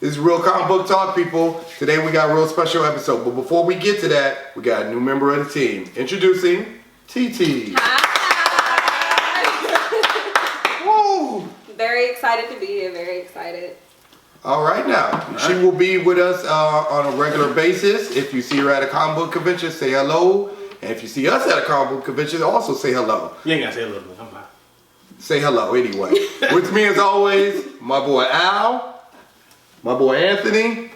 This is Real Comic Book Talk, people. Today we got a real special episode. But before we get to that, we got a new member of the team. Introducing TT. Hi. Woo! Very excited to be here. Very excited. All right now. She will be with us on a regular basis. If you see her at a comic book convention, say hello. And if you see us at a comic book convention, also say hello. You ain't gotta say hello to me. I'm fine. Say hello anyway. With me as always, my boy Al. My boy Anthony,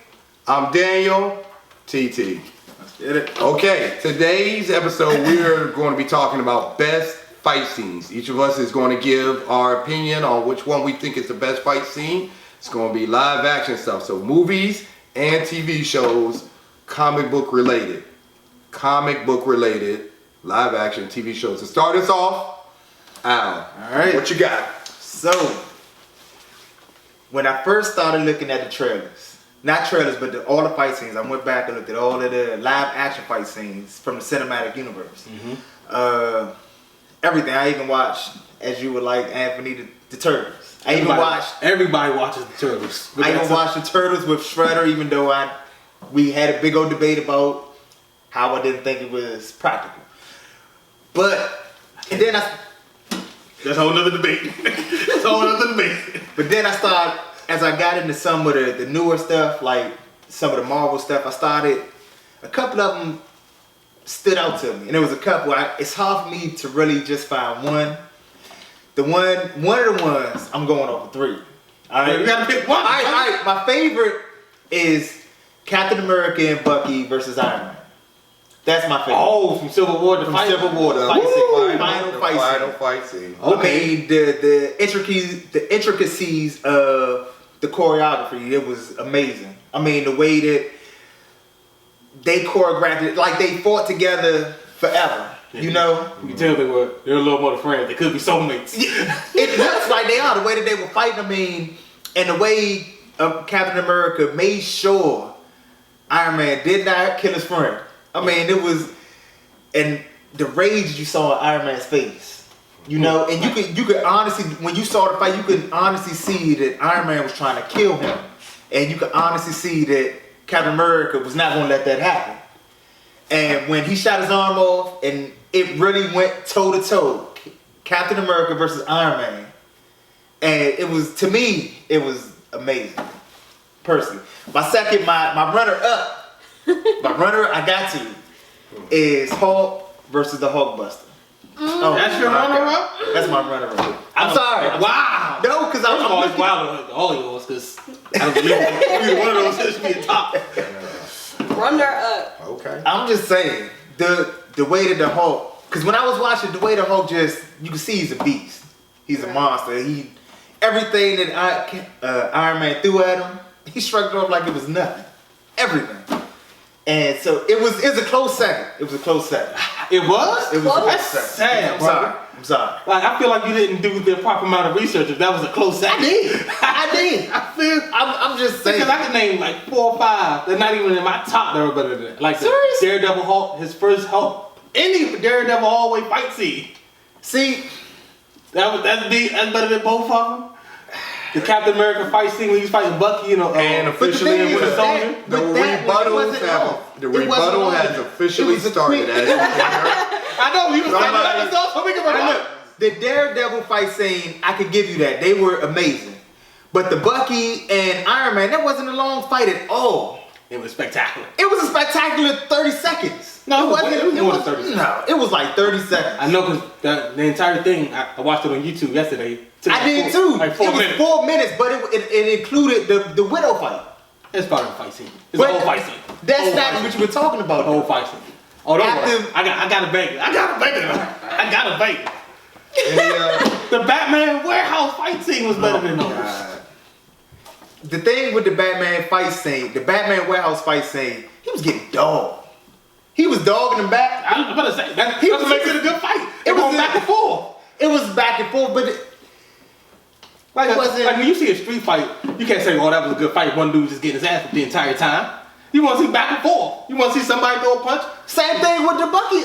I'm Daniel, TT. Let's get it. Okay, today's episode we're going to be talking about best fight scenes. Each of us is going to give our opinion on which one we think is the best fight scene. It's going to be live action stuff, so movies and TV shows, comic book related, live action TV shows. To start us off, Al, All right. what you got? So, when I first started looking at the trailers, not trailers, but all the fight scenes, I went back and looked at all of the live action fight scenes from the cinematic universe. Everything. I even watched, as you would like, Anthony, the Turtles. Everybody watches the Turtles. I even watched the Turtles with Shredder, even though we had a big old debate about how I didn't think it was practical. And then That's a whole nother debate. That's a whole nother debate. But then as I got into some of the newer stuff, like some of the Marvel stuff, a couple of them stood out to me. And there was a couple, it's hard for me to really just find one. One of the ones, I'm going over three. All right, You gotta pick one. All right. My favorite is Captain America and Bucky versus Iron Man. That's my favorite. Oh, from Civil War to From fight. Civil War, the Final fight scene. Okay. I mean, the intricacies of the choreography, it was amazing. I mean, the way that they choreographed it, like they fought together forever. You know? You can tell they were a little more than friends. They could be soulmates. It looks like they are, the way that they were fighting. I mean, and the way Captain America made sure Iron Man did not kill his friend. I mean, it was, and the rage you saw in Iron Man's face, you know, and you could honestly, when you saw the fight, you could honestly see that Iron Man was trying to kill him, and you could honestly see that Captain America was not going to let that happen. And when he shot his arm off, and it really went toe to toe, Captain America versus Iron Man, and it was, to me, it was amazing. Personally, my second, my runner up. My runner, I got to, is Hulk versus the Hulkbuster. Oh, That's your my runner God. up? That's my runner up. I'm sorry. Wow. No, because First of all, I'm it's wild. All yours, because I don't believe either one of those should be a top. Runner up. Okay. I'm just saying the way that the Hulk. Because when I was watching the way the Hulk you can see he's a beast. He's a monster. Everything that Iron Man threw at him, he shrugged it off like it was nothing. Everything. And so it was a close second. It was a close second. It was? It was a close That's second. sad, I'm bro. sorry. I'm sorry. Like, I feel like you didn't do the proper amount of research if that was a close second. I did. I feel... I'm just saying. Because I can name like 4 or 5. They're not even in my top. They're better than that. Like the Seriously? Daredevil Hulk, his first Hulk, any Daredevil hallway fight scene. See, That's better than both of them. The Captain America fight scene when he's fighting Bucky, you know, And officially, with a soldier. the rebuttal has officially started. As I know you was talking about yourself, so we can remember. the Daredevil fight scene, I could give you that. They were amazing. But the Bucky and Iron Man, that wasn't a long fight at all. It was spectacular. It was a spectacular 30 seconds. No, it was more than 30 seconds. No, it was like 30 seconds. I know because the entire thing, I watched it on YouTube yesterday. I did too. Like 4 it was minutes. 4 minutes, but it included the Widow fight. It's part of the fight scene. It's But a whole fight scene. That's Whole not fight what scene. you were talking about. The whole fight scene. Oh, don't worry. After- I got a bang. I got a bang. any, The Batman warehouse fight scene was better than those. The thing with the Batman fight scene, the Batman warehouse fight scene, he was getting dogged. He was dogging him back. I was about to say, that's what makes it a good fight. It was back and forth. It was back and forth, but Like, It wasn't- like when you see a street fight, you can't say, "Oh, that was a good fight." One dude just getting his ass whipped the entire time. You want to see back and forth. You want to see somebody throw a punch. same thing with the Bucky,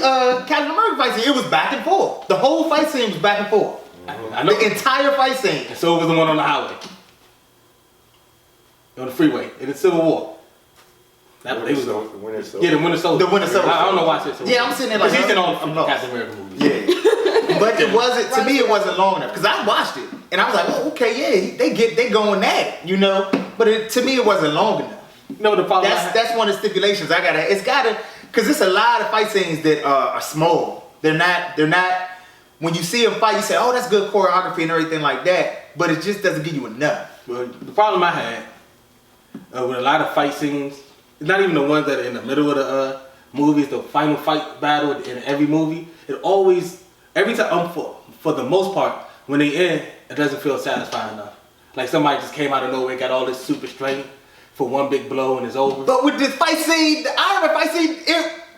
Captain America fight scene. It was back and forth. The whole fight scene was back and forth. I know. The entire fight scene. And so was the one on the highway. on the freeway in the Civil War. That's what they was doing. Winter Soldier. Yeah, the Winter Soldier. The Winter Soldier. I don't know why I said Civil Yeah, War. I'm sitting there like, Because he's in all I'm the lost. Captain America movies. Yeah. But it wasn't, to me, it wasn't long enough. Because I watched it. And I was like, oh, okay, yeah, they going at it, you know? But to me, it wasn't long enough. No, the problem. That's one of the stipulations. It's gotta, because it's a lot of fight scenes that are small. They're not, when you see them fight, you say, oh, that's good choreography and everything like that. But it just doesn't give you enough. Well, the problem I had with a lot of fight scenes, it's not even the ones that are in the middle of the movies, the final fight battle in every movie. It always, every time, for the most part, when they end, it doesn't feel satisfying enough. Like somebody just came out of nowhere, got all this super strength for one big blow and it's over. But with this fight scene, the Iron Man fight scene,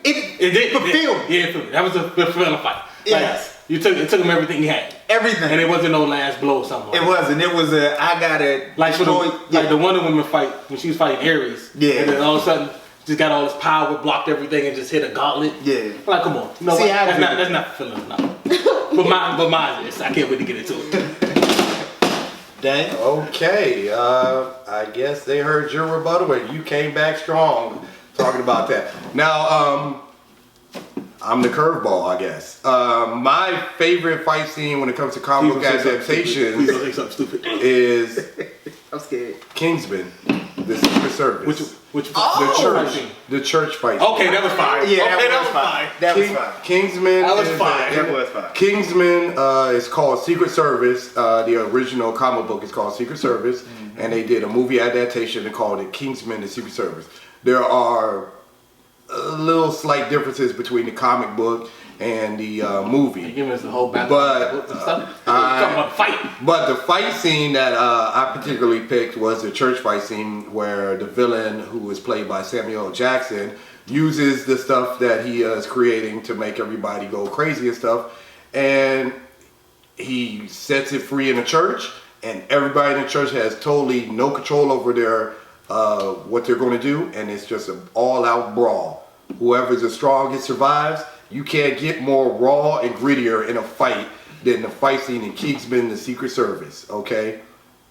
it did fulfilled Yeah, it fulfilled. That was a fulfilling fight. Yes. Like, it took him everything he had. everything. And it wasn't no last blow or something. It wasn't. It was I gotta Like for the, destroy. like the Wonder Woman fight when she was fighting Ares. Yeah. And then all of a sudden just got all this power, blocked everything, and just hit a gauntlet. Yeah. Like, come on. No, See, that's not fulfilling enough. but mine is. I can't wait to get into it. Dang. Okay, I guess they heard your rebuttal and you came back strong talking about that. Now, I'm the curveball, I guess. My favorite fight scene when it comes to comic book Please adaptations don't say something stupid. is I'm scared. Kingsman, the Secret Service. Which The church fight. Okay, that was fine. Yeah, okay, that was fine. That was fine. Kingsman. That was is fine. a- That was fine. Kingsman is called Secret Service. The original comic book is called Secret Service, and they did a movie adaptation and called it Kingsman: The Secret Service. There are little slight differences between the comic book and the movie. Give us the whole battle. But, talking about fight. But the fight scene that I particularly picked was the church fight scene where the villain, who was played by Samuel L. Jackson, uses the stuff that he is creating to make everybody go crazy and stuff. And he sets it free in the church, and everybody in the church has totally no control over their what they're going to do, and it's just an all-out brawl. Whoever's the strongest survives. You can't get more raw and grittier in a fight than the fight scene in Kingsman: The Secret Service. Okay,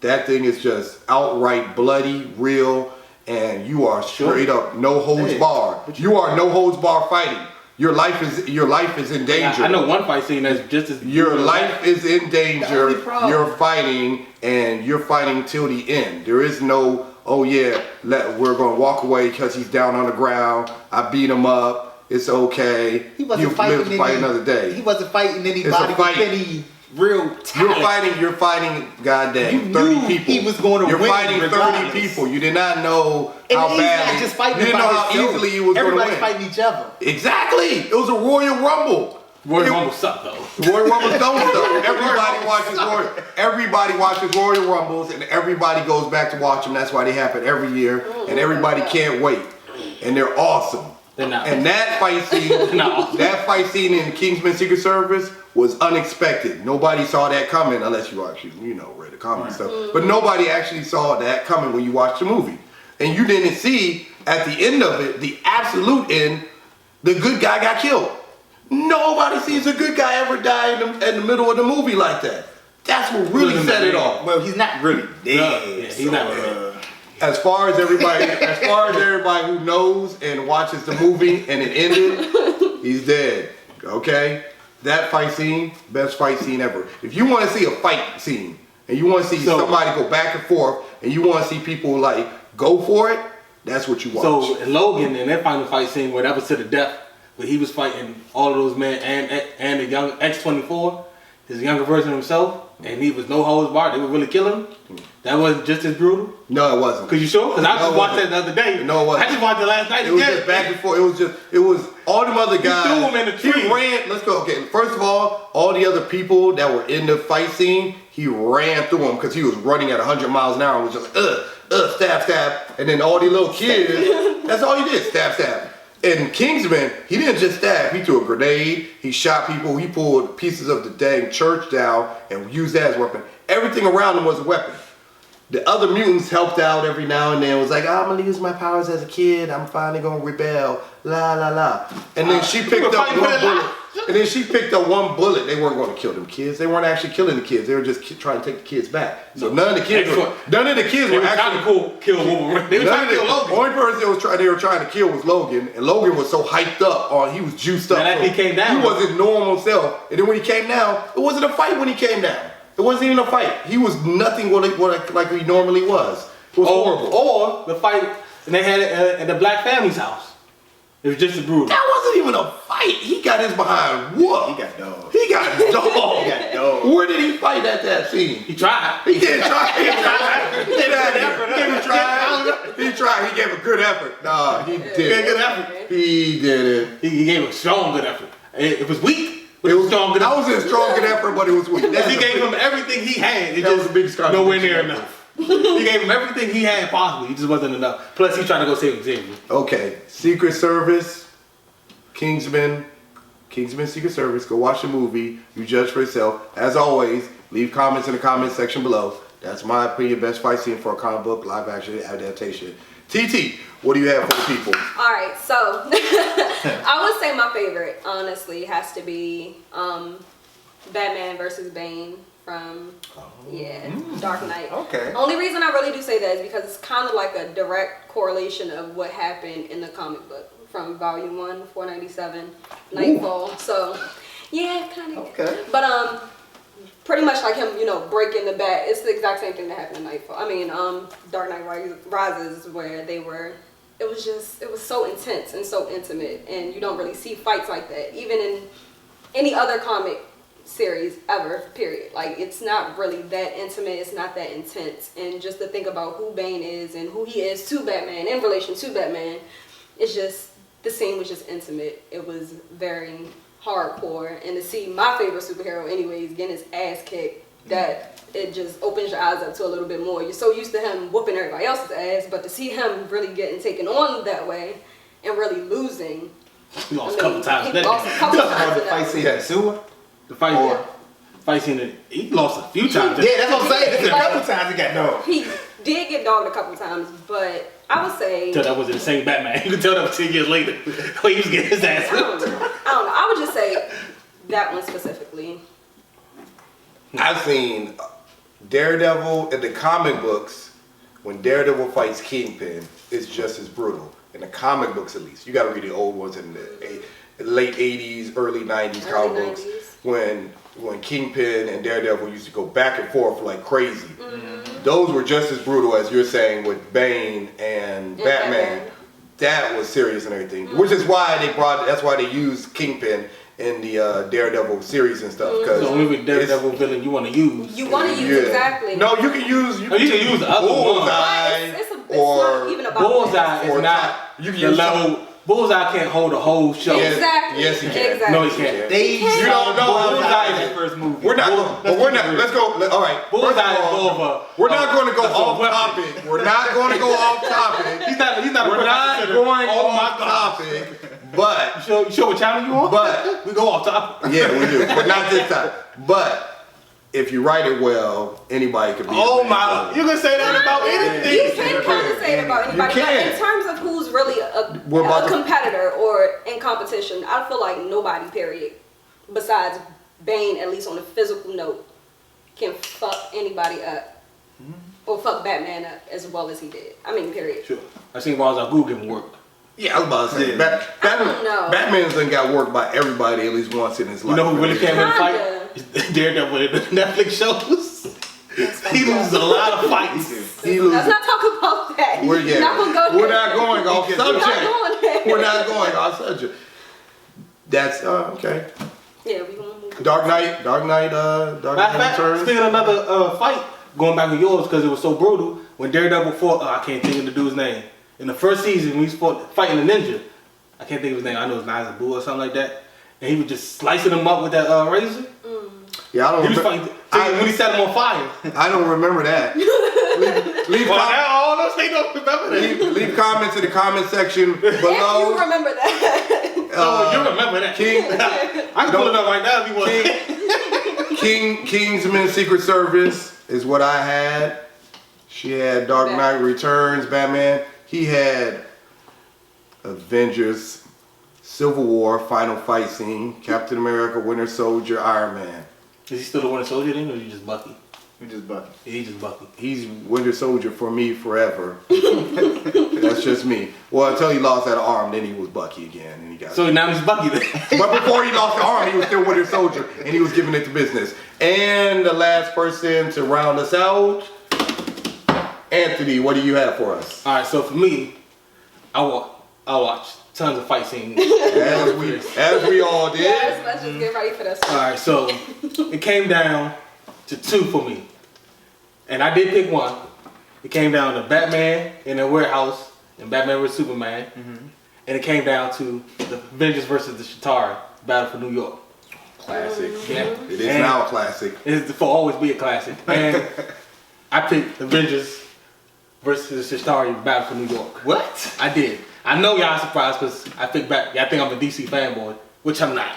that thing is just outright bloody, real, and you are straight up no holds barred. You are no holds barred fighting. Your life is in danger. I know one fight scene that's just as Your life is in danger. only problem- You're fighting, and you're fighting till the end. There is no, oh yeah, we're gonna walk away because he's down on the ground. I beat him up. It's okay. He wasn't You fighting live to fight another day. He wasn't fighting anybody It's a with fight. any real talent. You're fighting, goddamn, You 30 knew people. he was going to You're win fighting 30 regardless. people. You did not know And how he's bad. not just fighting you didn't know by how himself. easily he was going to Everybody's win. fighting each other. Exactly. It was a Royal Rumble. Royal Rumble sucked though. Royal Rumbles don't suck. Everybody watches Royal Rumbles, and everybody goes back to watch them. That's why they happen every year, and everybody can't wait. And they're awesome. They're not. And that fight scene, No. that fight scene in Kingsman: Secret Service was unexpected. Nobody saw that coming, unless you actually, read the comic and stuff. But nobody actually saw that coming when you watched the movie, and you didn't see at the end of it, the absolute end, the good guy got killed. Nobody sees a good guy ever die in the middle of the movie like that. That's what really set it off. Well, he's not really dead. Yeah, he's not really As far as everybody who knows and watches the movie and it ended, he's dead. Okay? That fight scene, best fight scene ever. If you want to see a fight scene and you want to see somebody go back and forth and you want to see people like go for it, that's what you watch. So in Logan, in that final fight scene where that was to the death, where he was fighting all of those men and the young X-24, his younger version of himself, and he was no holds barred, they would really kill him. That wasn't just as brutal. No, it wasn't. Cause you sure? Cause I No, just it watched that wasn't. the other day. No, it wasn't. I just watched it last night It was again. just back and forth. It was all them other guys. threw him in the tree. He ran. Let's go. Okay. First of all the other people that were in the fight scene, he ran through them because he was running at 100 miles an hour and was just like, stab. And then all these little kids, that's all he did, stab. In Kingsman, he didn't just stab. He threw a grenade. He shot people. He pulled pieces of the dang church down and used that as a weapon. Everything around him was a weapon. the other mutants helped out every now and then. Was like, I'm gonna use my powers as a kid. I'm finally gonna rebel. La la la. And then she picked up one bullet. And then she picked up one bullet. They weren't going to kill them kids. They weren't actually killing the kids. They were just trying to take the kids back. So none of the kids were actually kill Wolverine. They were trying to kill Logan. The only person they were trying to kill was Logan, and Logan was so hyped up, he was juiced up. And after he came down, he wasn't normal self. And then when he came down, it wasn't a fight. When he came down, it wasn't even a fight. He was nothing like he normally was. It was horrible. Or the fight, and they had it at the Black family's house. It was just as brutal. That wasn't even a fight. He got his behind whooped. He got dog. He got dog. He got dog. Where did he fight at that scene? He tried. He didn't try. He tried. He gave a good effort. Nah, he did. He gave a good effort. He didn't. He gave a strong good effort. It was weak, but it was strong good I effort. was in strong good effort, but it was weak. He gave him everything he had. It That just was a big nowhere near enough. He gave him everything he had possible. He just wasn't enough. Plus, he trying to go save Xavier. Okay, Secret Service, Kingsman, Secret Service. Go watch the movie. You judge for yourself. As always, leave comments in the comments section below. That's my opinion. Best fight scene for a comic book live action adaptation. TT, what do you have for the people? All right, so I would say my favorite, honestly, has to be Batman versus Bane from Dark Knight. Okay. Only reason I really do say that is because it's kind of like a direct correlation of what happened in the comic book from Volume 1, 497, Nightfall. So, yeah, kind of. Okay. But pretty much like him, breaking the bat. It's the exact same thing that happened in Nightfall. I mean, Dark Knight Rises, where it was so intense and so intimate, and you don't really see fights like that, even in any other comic series ever, period. Like, it's not really that intimate, it's not that intense, and just to think about who Bane is and who he is to Batman, in relation to Batman, it's just, the scene was just intimate. It was very hardcore, and to see my favorite superhero anyways getting his ass kicked, that it just opens your eyes up to a little bit more. You're so used to him whooping everybody else's ass, but to see him really getting taken on that way and really losing. He lost a couple times. He lost a couple times. The fight scene at the sewer? The fight scene, he lost a few times. Yeah, that's what I'm saying. A couple times he got dog. He did get dogged a couple times, but I would say... Tell that wasn't the same Batman. You could tell that was 10 years later when he was getting his ass I don't whipped. know. I would just say that one specifically. I've seen Daredevil in the comic books. When Daredevil fights Kingpin, it's just as brutal. In the comic books, at least. You got to read the old ones in the late 80s, early 90s comic books. When Kingpin and Daredevil used to go back and forth like crazy. Mm-hmm. Those were just as brutal as you're saying with Bane and Batman. That was serious and everything. Mm-hmm. Which is why that's why they used Kingpin in the Daredevil series and stuff. So only Daredevil villain you want to use. You want to use, exactly. No, you can use the other Bullseye. It's or not even about Bullseye is not you can the use level. Bullseye can't hold a whole show. Exactly. Yes, he can. Exactly. No, he can't. You don't know. Bullseye is his first movie. We're not. Let's go. All right. Bullseye is over. We're not going to go off topic. We're not going to go off topic. He's not. We're not going off topic. But you sure what channel you on? But we go off topic. Yeah, we do. But not this time. But if you write it well, anybody could be. Oh my! You can say that about anything. You can kind of say it about anybody. But in terms of who's really a competitor or in competition, I feel like nobody, period, besides Bane, at least on a physical note, can fuck anybody up or fuck Batman up as well as he did. I mean, period. Sure. I seen Ra's al Ghul give work. Yeah, I was about to say Batman's done got worked by everybody at least once in his life. You know who really came in the fight? Daredevil in the Netflix shows. He loses a lot of fights. Let's not talk about that. We're not going off subject. We're not going off subject. That's okay. Yeah, we gonna move. Dark Knight Returns. Speaking of another fight, going back to yours because it was so brutal. When Daredevil fought, I can't think of the dude's name. In the first season, when he was fighting a ninja, I can't think of his name. I know it's Nazi Boo or something like that. And he was just slicing him up with that razor. Yeah, I don't remember. When he set him on fire. I don't remember that. Leave comments in the comment section below. If you remember that. You remember that. I can pull it up right now if you want. Kingsman Secret Service is what I had. She had Dark Knight Returns, Batman. He had Avengers, Civil War, final fight scene, Captain America, Winter Soldier, Iron Man. Is he still the Winter Soldier then, or is he just Bucky? We just Bucky. Yeah, he's just Bucky. He's Winter Soldier for me forever. That's just me. Well, until he lost that arm, then he was Bucky again, and he got. So now he's Bucky then. But before he lost the arm, he was still Winter Soldier, and he was giving it to business. And the last person to round us out, Anthony. What do you have for us? All right, so for me, I watched tons of fight scenes. As we all did. Yes, let's just get ready for this one. All right, so it came down to two for me, and I did pick one. It came down to Batman in a warehouse and Batman vs Superman, and it came down to the Avengers versus the Chitauri Battle for New York. Classic. Yeah, It is now a classic. It's for always be a classic. And I picked Avengers versus the Chitauri Battle for New York. What? I did. I know y'all surprised because I think back. Y'all think I'm a DC fanboy, which I'm not.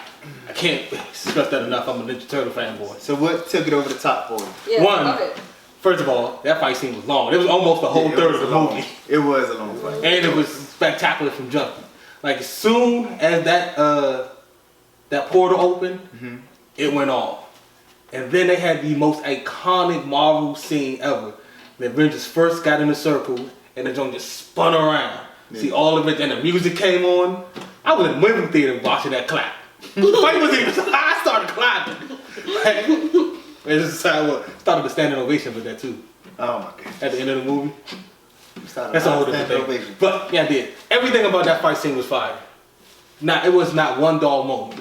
I can't stress that enough. I'm a Ninja Turtle fanboy. So what took it over the top for you? Yeah, One. love it. First of all, that fight scene was long. It was almost the whole third of the movie. It was a long fight. And it was spectacular from jump. Like as soon as that portal opened, it went off. And then they had the most iconic Marvel scene ever. The Avengers first got in the circle and the joint just spun around. See all of it, and the music came on. I was in the movie theater watching that clap. The fight was even I started clapping. It's started the standing ovation with that too. Oh my god. At the end of the movie. Started That's a whole different standing thing. ovation. But yeah, I did. Everything about that fight scene was fire. It was not one dull moment.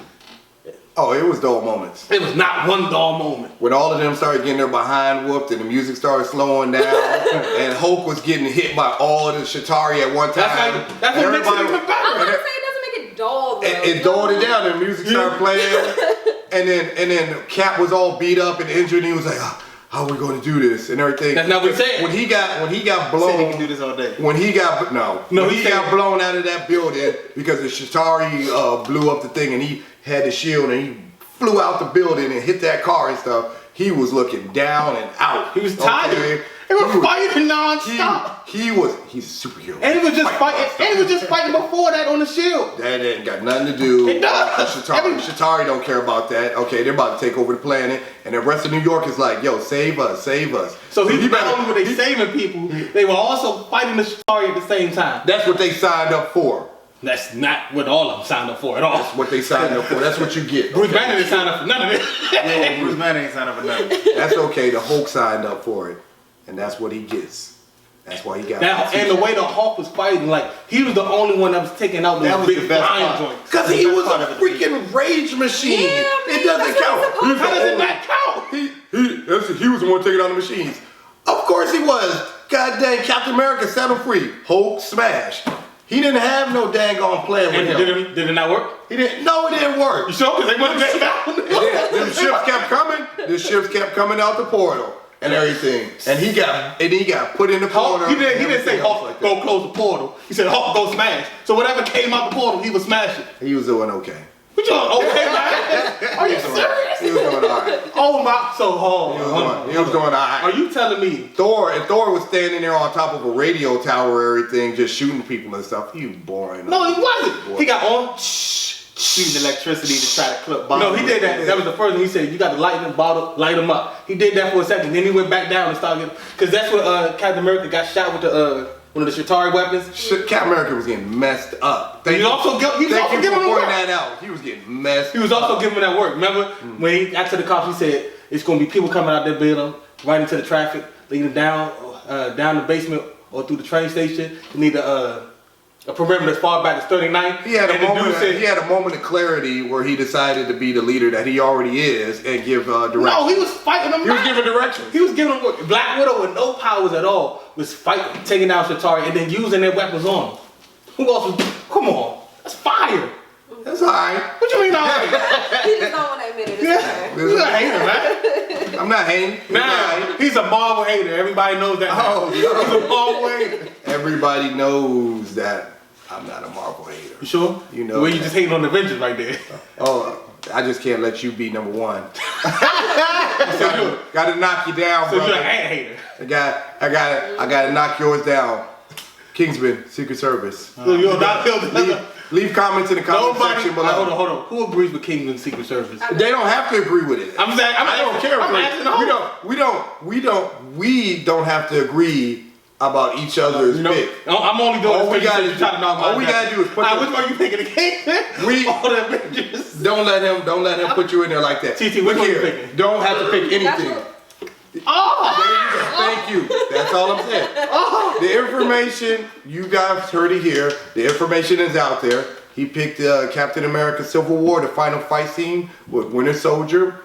Oh, it was dull moments. It was not one dull moment. When all of them started getting their behind whooped and the music started slowing down and Hulk was getting hit by all of the Chitauri at one time. That's what makes it even I was better. gonna say it doesn't make it dull though. It dulled it down and the music started playing. And then Cap was all beat up and injured and he was like, how are we going to do this and everything. That's not what he said. When he got Said he blown, can do this all day. when he got he got said- blown out of that building because the Chitauri blew up the thing and he had the shield and he flew out the building and hit that car and stuff. He was looking down and out. He was tired. He was fighting non-stop. He's a superhero. And he was just fighting. And he was just fighting before that on the shield. That ain't got nothing to do It does. with Chitauri. Chitauri don't care about that. Okay, they're about to take over the planet, and the rest of New York is like, yo, save us, save us. So he not only were they saving people, they were also fighting the Chitauri at the same time. That's what they signed up for. That's not what all of them signed up for at all. What they signed up for. That's what you get. Bruce Banner didn't sign up for none of this. Yeah, Bruce Banner ain't signed up for nothing. That's okay. The Hulk signed up for it, and that's what he gets. That's why he got Now, it. and the way the Hulk was fighting, like he was the only one that was taking out That those was big the best flying part. joints. Because he was a freaking rage machine. Yeah, man, It doesn't that's count. what it's supposed How does it not count? He was the one taking on the machines. Of course he was. God dang, Captain America set him free. Hulk smash. He didn't have no dang on plan with And him. did it not work? He didn't. No, it didn't work. You sure? Because they wasn't getting down. The ships kept coming. The ships kept coming out the portal and everything. And he got put in the Hulk, corner. he didn't say Hulk like go close the portal. He said Hulk go smash. So whatever came out the portal, he was smashing. He was doing okay. What you doing? Okay, man? Are you serious? He was doing all right. Oh my! So hold on. He was doing all right. Are you telling me? Thor was standing there on top of a radio tower, everything, just shooting people and stuff. You boring. No, he wasn't. He got on. Shooting electricity to try to clip No, he did that. That was the first one. He said, you got the lightning bottle, light him up. He did that for a second. Then he went back down and started getting, because that's when Captain America got shot with the one of the Chitauri weapons. Captain America was getting messed up. He was also giving for him pointing work. that out. He was getting messed He was also giving him that work. Remember when he got to the cops, he said, it's going to be people coming out their building, right into the traffic, leading down the basement or through the train station. You need a perimeter as far back as 39th. He had And he had a moment of clarity where he decided to be the leader that he already is and give direction. No, he was fighting them. He was back. giving directions. He was giving them work. Black Widow with no powers at all was fighting, taking down Chitauri, and then using their weapons on him. Who else was? Come on, that's fire. That's all right. What you mean, all right? He just don't want to admit it. It's Yeah, okay. he's a hater, man. I'm not hating. Nah, he's a Marvel hater. Everybody knows that. Oh, now. He's a Marvel hater. Everybody knows that I'm not a Marvel hater. You sure? You know Well, you that. just hating on the Avengers right there. Oh, I just can't let you be number one. Got to knock you down, So you're brother. an hater. I got to knock yours down. Kingsman, Secret Service. So you're not Leave comments in the comment Nobody. section below. Hold on. Who agrees with Kingsman Secret Service? They don't have to agree with it. I'm saying I don't care. I'm We don't have to agree about each other's pick. I'm only doing All we this gotta because you're trying to knock all we gotta do is put Alright, the- which one you picking? The Kingsman? We- All the Avengers. Don't let him put you in there like that. TT, which Look one you here. picking? Don't have to pick That's anything. what- Thank you. That's all I'm saying. The information, you guys heard it here. The information is out there. He picked Captain America Civil War, the final fight scene with Winter Soldier,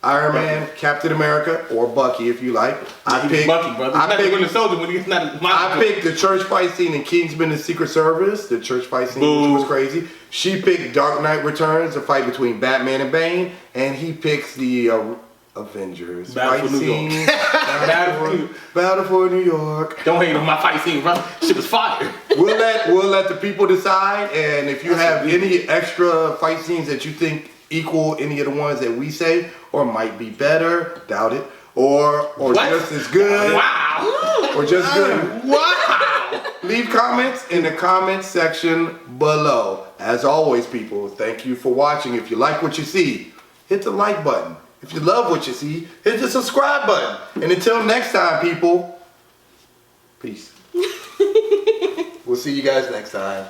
Iron Man, Captain America, or Bucky if you like. I picked Bucky, brother. He's not the Winter Soldier when he's not. I picked the church fight scene in Kingsman and Secret Service, the church fight scene, Boo. which was crazy. She picked Dark Knight Returns, the fight between Batman and Bane, and he picks the Avengers Battle fight for New scene. York. Battle for New York. Don't hate on my fight scene, bro. Shit was fire. We'll let the people decide, and if you have any extra fight scenes that you think equal any of the ones that we say, or might be better, doubt it, or What? just as good, Wow. or just good. Wow. Leave comments in the comment section below. As always, people, thank you for watching. If you like what you see, hit the like button. If you love what you see, hit the subscribe button. And until next time, people, peace. We'll see you guys next time.